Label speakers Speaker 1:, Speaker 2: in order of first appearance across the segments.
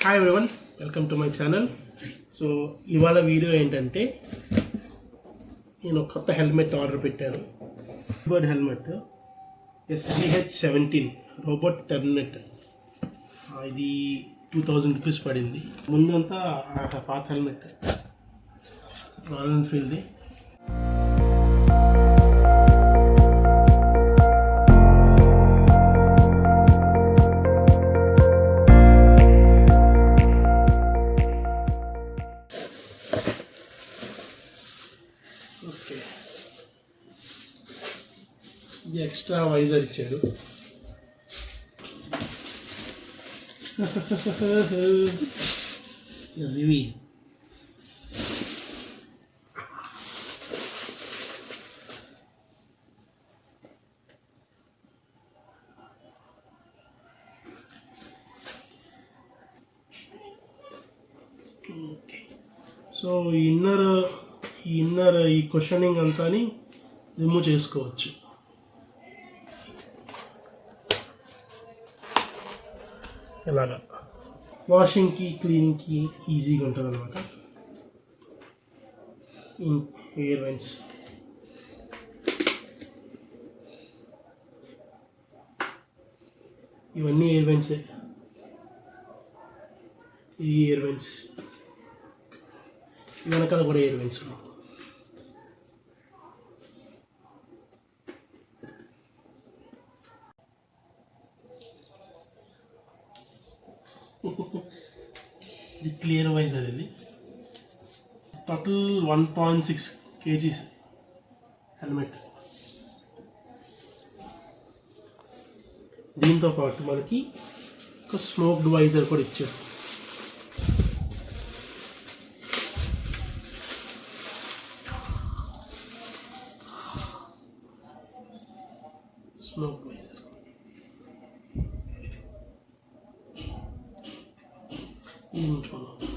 Speaker 1: Hi everyone, welcome to my channel. So ఇవాళ video ఏంటంటే నేను కొత్త హెల్మెట్ ఆర్డర్ పెట్టాను. బర్డ్ హెల్మెట్ SVH17 రోబోట్ టర్నెట్. ఇది 2000 రూపీస్ పడింది. ముందంతా పాత హెల్మెట్ రాయల్ ఎన్ఫీల్డ్ది. ఓకే, ఇది ఎక్స్ట్రా వైజర్ ఇచ్చారు. రివీ ఓకే. సో ఇన్నర్ ఈ క్వశ్చనింగ్ అంతా రిమూవ్ చేసుకోవచ్చు. ఇలాగా వాషింగ్కి క్లీనింగ్కి ఈజీగా ఉంటుంది అనమాట. ఎయిర్ వెంట్స్ ఇవన్నీ ఎయిర్ వెంట్సే. ఈ ఎయిర్ వెంట్స్ వెనకాల కూడా ఎయిర్ వెంట్స్. ఇది క్లియర్ వైజర్. ఇది టోటల్ 1.6 kgs హెల్మెట్. దీంతో పాటు మనకి ఒక స్మోక్డ్ వైజర్ కూడా ఇచ్చారు. స్మోక్ వైజర్ ఉంచుకోవాలి.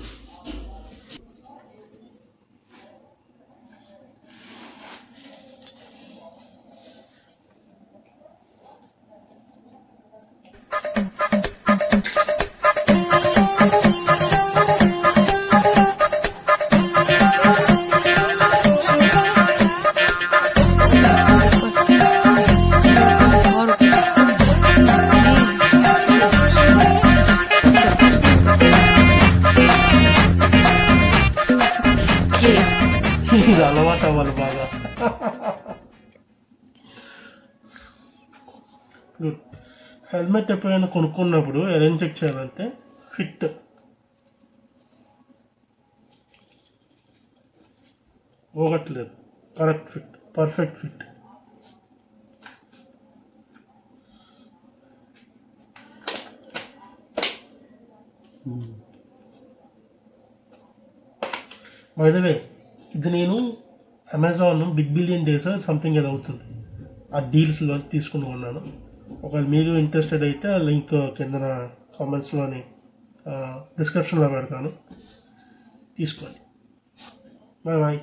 Speaker 1: ఇది అలవాటు అవ్వాలి బాగా. హెల్మెట్ ఎప్పుడైనా కొనుక్కున్నప్పుడు ఎలా చెక్ చేయాలంటే ఫిట్, పోగట్లేదు, correct fit, perfect fit. By the way, ఇది నేను Amazon big billion days something ఏదో అవుతుంది, ఆ డీల్స్లో తీసుకుని ఉన్నాను. ఒకవేళ మీరు ఇంట్రెస్టెడ్ అయితే ఆ లింక్ కింద కామెంట్స్లోని డిస్క్రిప్షన్లో పెడతాను, తీసుకోండి. Bye bye.